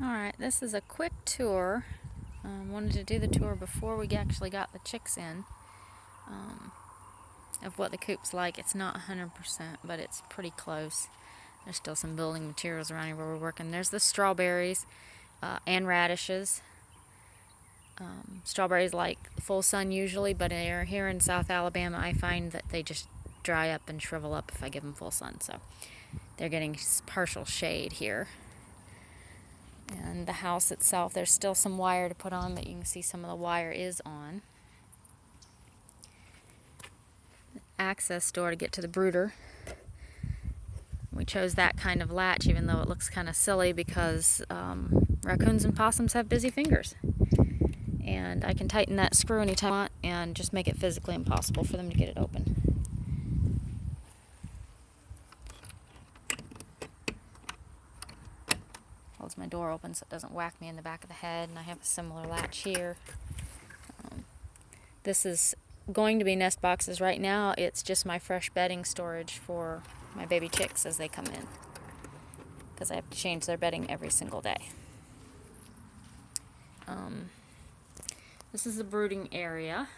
Alright, this is a quick tour. Wanted to do the tour before we actually got the chicks in, of what the coop's like. It's not 100%, but it's pretty close. There's still some building materials around here where we're working. There's the strawberries and radishes. Strawberries like full sun usually, but here in South Alabama I find that they just dry up and shrivel up if I give them full sun, so they're getting partial shade here. And the house itself, there's still some wire to put on, but you can see some of the wire is on. Access door to get to the brooder. We chose that kind of latch even though it looks kind of silly because raccoons and possums have busy fingers. And I can tighten that screw anytime I want and just make it physically impossible for them to get it open. Holds my door open so it doesn't whack me in the back of the head, and I have a similar latch here. This is going to be nest boxes right now. It's just my fresh bedding storage for my baby chicks as they come in, because I have to change their bedding every single day. This is the brooding area.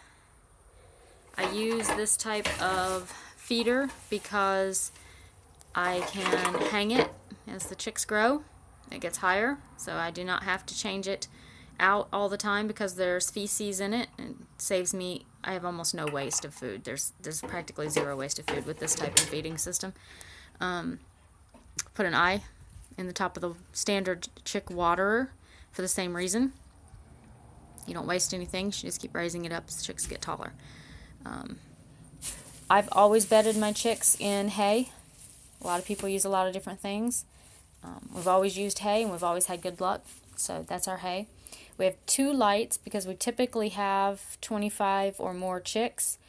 I use this type of feeder because I can hang it as the chicks grow. It gets higher, so I do not have to change it out all the time because there's feces in it. It saves me, I have almost no waste of food. There's practically zero waste of food with this type of feeding system. Put an eye in the top of the standard chick waterer for the same reason. You don't waste anything, you just keep raising it up as the chicks get taller. I've always bedded my chicks in hay. A lot of people use a lot of different things. We've always used hay and we've always had good luck, so that's our hay. We have 2 lights because we typically have 25 or more chicks,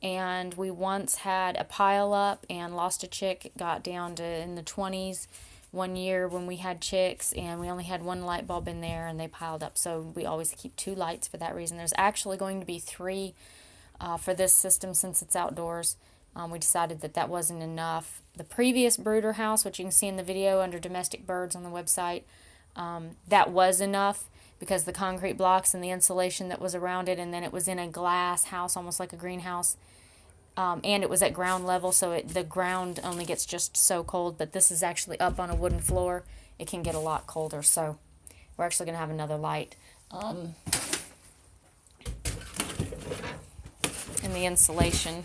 and we once had a pile up and lost a chick. It got down to in the 20s one year when we had chicks, and we only had 1 light bulb in there and they piled up, so we always keep 2 lights for that reason. There's actually going to be 3 for this system since it's outdoors. We decided that that wasn't enough. The previous brooder house, which you can see in the video under domestic birds on the website, that was enough because the concrete blocks and the insulation that was around it, and then it was in a glass house, almost like a greenhouse, and it was at ground level, so the ground only gets just so cold, but this is actually up on a wooden floor. It can get a lot colder, so we're actually going to have another light. And the insulation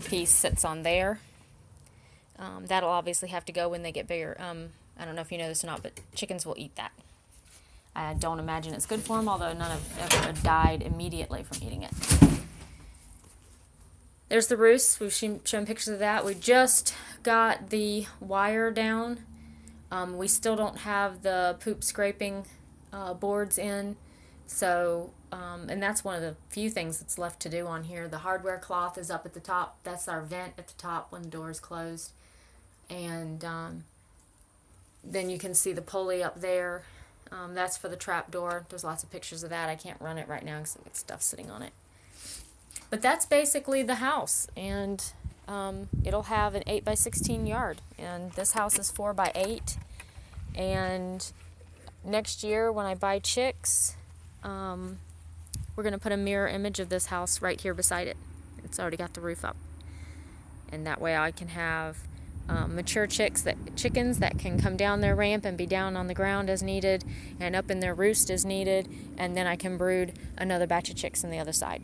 piece sits on there. That'll obviously have to go when they get bigger. I don't know if you know this or not, but chickens will eat that. I don't imagine it's good for them, although none have ever died immediately from eating it. There's the roost. We've shown pictures of that. We just got the wire down. We still don't have the poop scraping boards in, so and that's one of the few things that's left to do on here. The hardware cloth is up at the top. That's our vent at the top when the door is closed. And then you can see the pulley up there. That's for the trap door. There's lots of pictures of that. I can't run it right now because it's stuff sitting on it. But that's basically the house. And it'll have an 8x16 yard. And this house is 4x8. And next year when I buy chicks, we're going to put a mirror image of this house right here beside it. It's already got the roof up. And that way I can have mature chickens that can come down their ramp and be down on the ground as needed and up in their roost as needed, and then I can brood another batch of chicks on the other side.